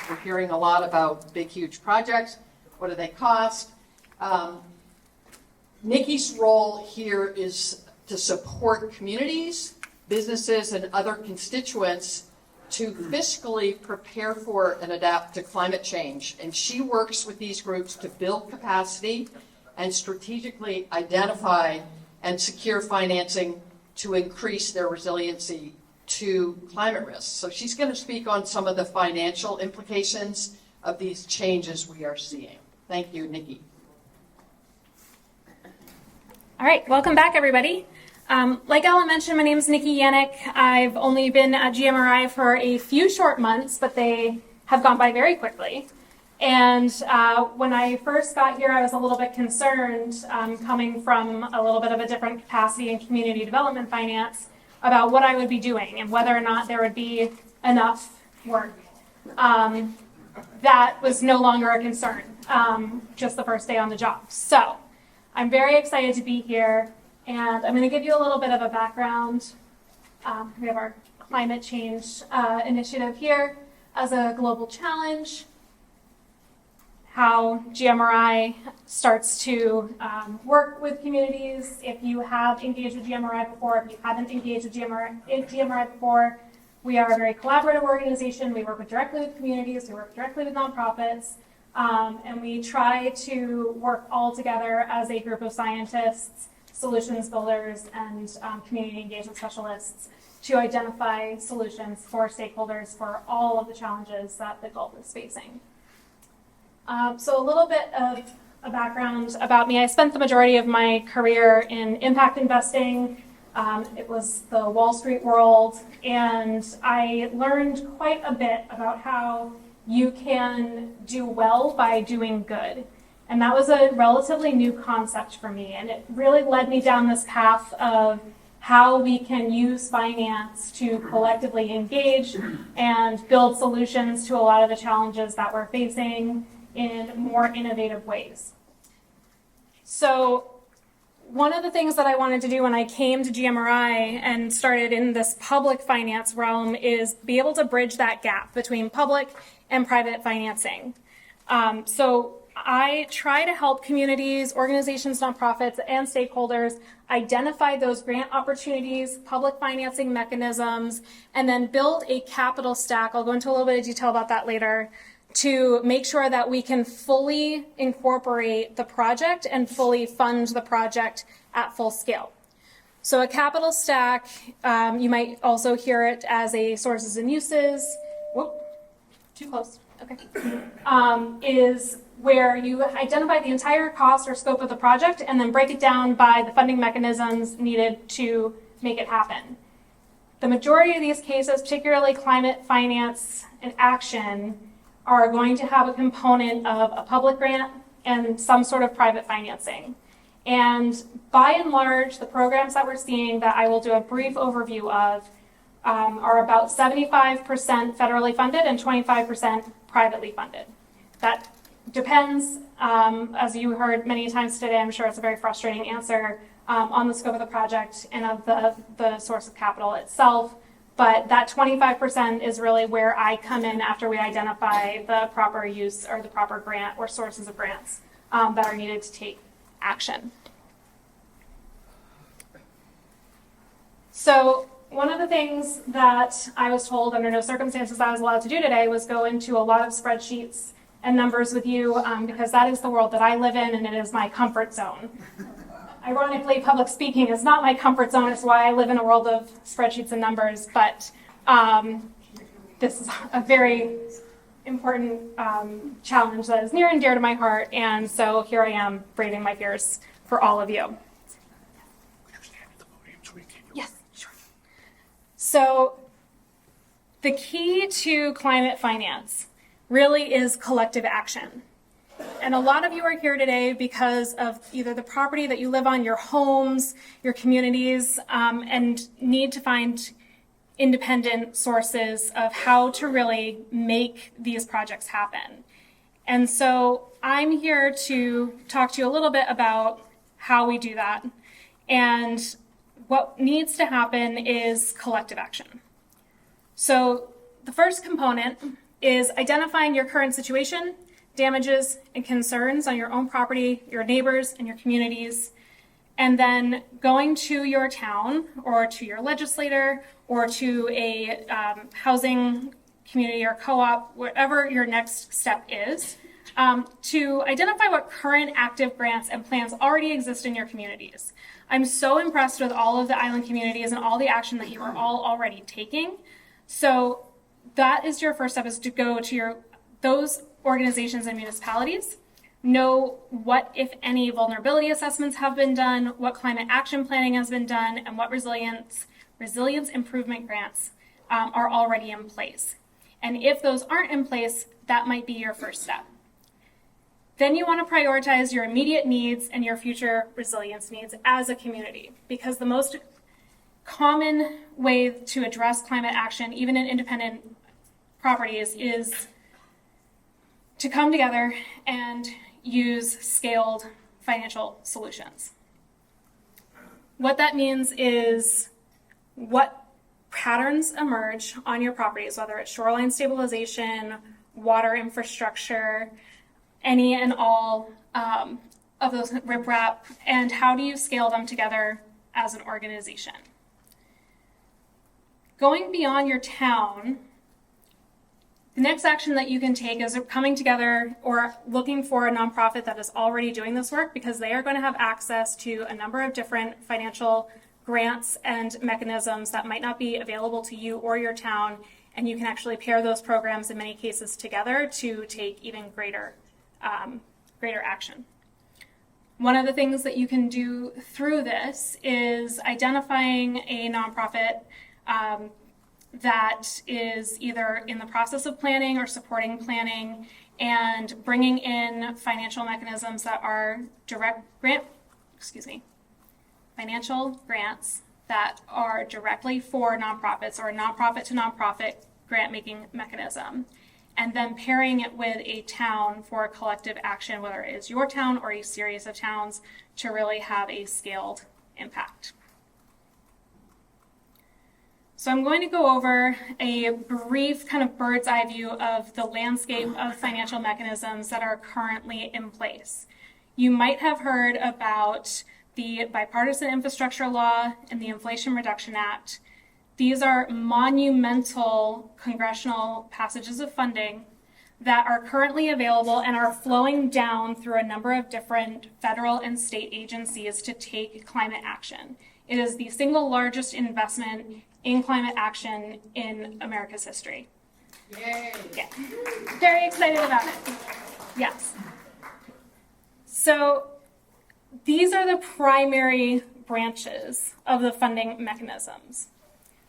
We're hearing a lot about big, huge projects. What do they cost? Nikki's role here is to support communities, businesses, and other constituents to fiscally prepare for and adapt to climate change. And she works with these groups to build capacity and strategically identify and secure financing to increase their resiliency to climate risks. So she's going to speak on some of the financial implications of these changes we are seeing. Thank you, Nikki. All right, welcome back, everybody. Like Ellen mentioned, my name is Nikki Yanok. I've only been at GMRI for a few short months, but they have gone by very quickly. And when I first got here, I was a little bit concerned, coming from a little bit of a different capacity in community development finance, about what I would be doing and whether or not there would be enough work. That was no longer a concern, just the first day on the job. So I'm very excited to be here, and I'm going to give you a little bit of a background. We have our climate change initiative here as a global challenge, how GMRI starts to work with communities. If you have engaged with GMRI before, if you haven't engaged with GMRI before, we are a very collaborative organization. We work directly with communities, we work directly with nonprofits, and we try to work all together as a group of scientists, solutions builders, and community engagement specialists to identify solutions for stakeholders for all of the challenges that the Gulf is facing. So a little bit of a background about me. I spent the majority of my career in impact investing. It was the Wall Street world, and I learned quite a bit about how you can do well by doing good. And that was a relatively new concept for me, and it really led me down this path of how we can use finance to collectively engage and build solutions to a lot of the challenges that we're facing in more innovative ways. So one of the things that I wanted to do when I came to GMRI and started in this public finance realm is be able to bridge that gap between public and private financing. So I try to help communities, organizations, nonprofits, and stakeholders identify those grant opportunities, public financing mechanisms, and then build a capital stack. I'll go into a little bit of detail about that later, to make sure that we can fully incorporate the project and fully fund the project at full scale. So a capital stack, you might also hear it as a sources and uses, whoop, too close, okay, is where you identify the entire cost or scope of the project and then break it down by the funding mechanisms needed to make it happen. The majority of these cases, particularly climate finance and action, are going to have a component of a public grant and some sort of private financing. And by and large, the programs that we're seeing that I will do a brief overview of are about 75% federally funded and 25% privately funded. That depends, as you heard many times today, I'm sure it's a very frustrating answer, on the scope of the project and of the source of capital itself. But that 25% is really where I come in after we identify the proper use or the proper grant or sources of grants that are needed to take action. So one of the things that I was told under no circumstances I was allowed to do today was go into a lot of spreadsheets and numbers with you, because that is the world that I live in and it is my comfort zone. Ironically, public speaking is not my comfort zone. It's why I live in a world of spreadsheets and numbers, but this is a very important challenge that is near and dear to my heart, and so here I am braving my fears for all of you. Yes, sure. So the key to climate finance really is collective action. And a lot of you are here today because of either the property that you live on, your homes, your communities, and need to find independent sources of how to really make these projects happen. And so I'm here to talk to you a little bit about how we do that. And what needs to happen is collective action. So the first component is identifying your current situation, damages, and concerns on your own property, your neighbors, and your communities, and then going to your town or to your legislator or to a housing community or co-op, whatever your next step is, to identify what current active grants and plans already exist in your communities. I'm so impressed with all of the island communities and all the action that you are all already taking. So that is your first step, is to go to those organizations and municipalities, know what, if any, vulnerability assessments have been done, what climate action planning has been done, and what resilience improvement grants are already in place. And if those aren't in place, that might be your first step. Then you want to prioritize your immediate needs and your future resilience needs as a community, because the most common way to address climate action, even in independent properties, is to come together and use scaled financial solutions. What that means is what patterns emerge on your properties, whether it's shoreline stabilization, water infrastructure, any and all of those riprap, and how do you scale them together as an organization? Going beyond your town, the next action that you can take is coming together or looking for a nonprofit that is already doing this work, because they are going to have access to a number of different financial grants and mechanisms that might not be available to you or your town, and you can actually pair those programs in many cases together to take even greater action. One of the things that you can do through this is identifying a nonprofit that is either in the process of planning or supporting planning, and bringing in financial mechanisms that are financial grants that are directly for nonprofits, or a nonprofit to nonprofit grant making mechanism, and then pairing it with a town for a collective action, whether it is your town or a series of towns, to really have a scaled impact. So I'm going to go over a brief kind of bird's eye view of the landscape of financial mechanisms that are currently in place. You might have heard about the Bipartisan Infrastructure Law and the Inflation Reduction Act. These are monumental congressional passages of funding that are currently available and are flowing down through a number of different federal and state agencies to take climate action. It is the single largest investment in climate action in America's history. Yay! Yeah. Very excited about it. Yes. So these are the primary branches of the funding mechanisms.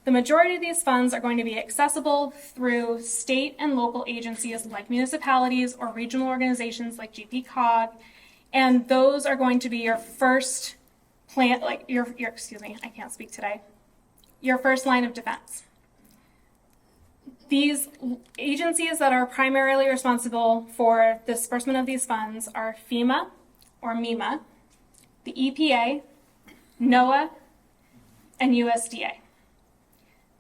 The majority of these funds are going to be accessible through state and local agencies like municipalities or regional organizations like GPCOG, and those are going to be your first plan, like your first line of defense. These agencies that are primarily responsible for the disbursement of these funds are FEMA or MEMA, the EPA, NOAA, and USDA.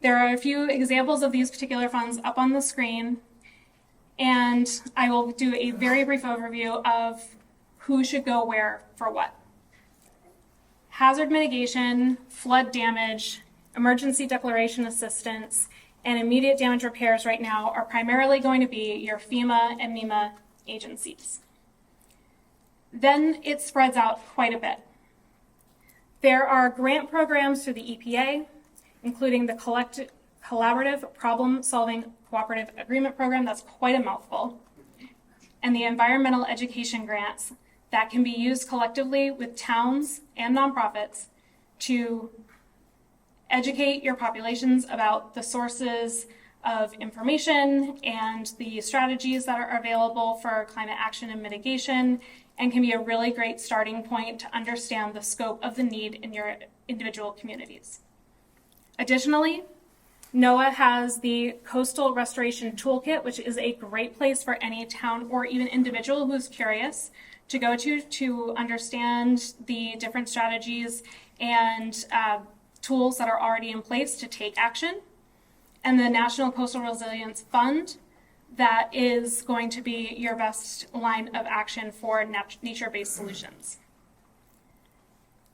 There are a few examples of these particular funds up on the screen, and I will do a very brief overview of who should go where for what. Hazard mitigation, flood damage, emergency declaration assistance, and immediate damage repairs right now are primarily going to be your FEMA and MEMA agencies. Then it spreads out quite a bit. There are grant programs through the EPA, including the Collaborative Problem-Solving Cooperative Agreement Program, that's quite a mouthful, and the environmental education grants that can be used collectively with towns and nonprofits to educate your populations about the sources of information and the strategies that are available for climate action and mitigation, and can be a really great starting point to understand the scope of the need in your individual communities. Additionally, NOAA has the Coastal Restoration Toolkit, which is a great place for any town or even individual who's curious to go to understand the different strategies and tools that are already in place to take action. And the National Coastal Resilience Fund, that is going to be your best line of action for nature-based solutions.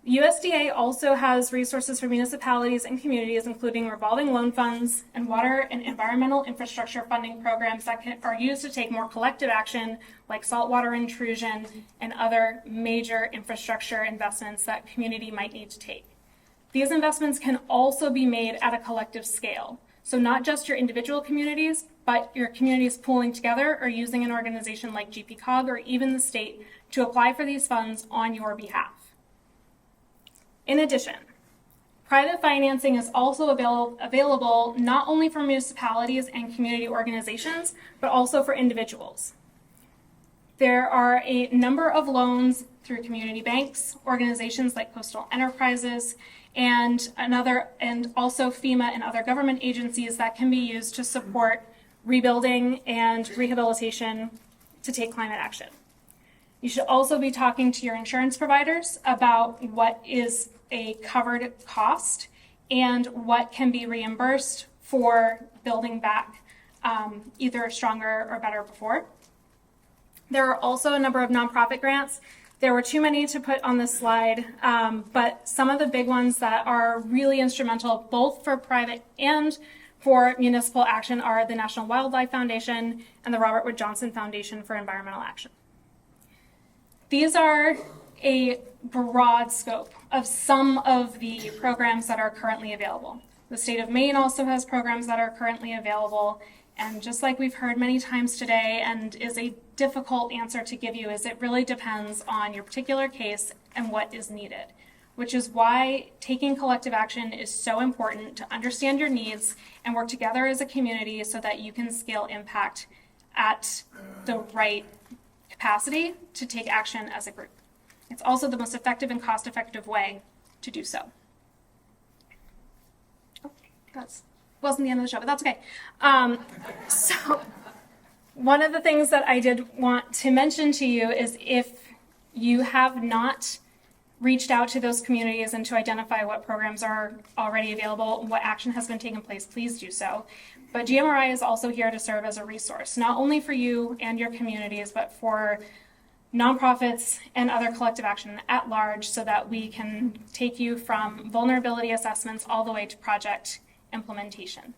USDA also has resources for municipalities and communities, including revolving loan funds and water and environmental infrastructure funding programs that are used to take more collective action, like saltwater intrusion and other major infrastructure investments that community might need to take. These investments can also be made at a collective scale. So not just your individual communities, but your communities pooling together or using an organization like GPCOG or even the state to apply for these funds on your behalf. In addition, private financing is also available not only for municipalities and community organizations, but also for individuals. There are a number of loans through community banks, organizations like Coastal Enterprises, and also FEMA and other government agencies that can be used to support rebuilding and rehabilitation to take climate action. You should also be talking to your insurance providers about what is a covered cost and what can be reimbursed for building back either stronger or better before. There are also a number of nonprofit grants. There were too many to put on this slide, but some of the big ones that are really instrumental both for private and for municipal action are the National Wildlife Foundation and the Robert Wood Johnson Foundation for Environmental Action. These are a broad scope of some of the programs that are currently available. The state of Maine also has programs that are currently available, and just like we've heard many times today, and is a difficult answer to give you, is it really depends on your particular case and what is needed, which is why taking collective action is so important, to understand your needs and work together as a community so that you can scale impact at the right capacity to take action as a group. It's also the most effective and cost-effective way to do so. Oh, that wasn't the end of the show, but that's okay. So one of the things that I did want to mention to you is if you have not reached out to those communities and to identify what programs are already available, what action has been taken place, please do so. But GMRI is also here to serve as a resource, not only for you and your communities, but for nonprofits and other collective action at large, so that we can take you from vulnerability assessments all the way to project implementation.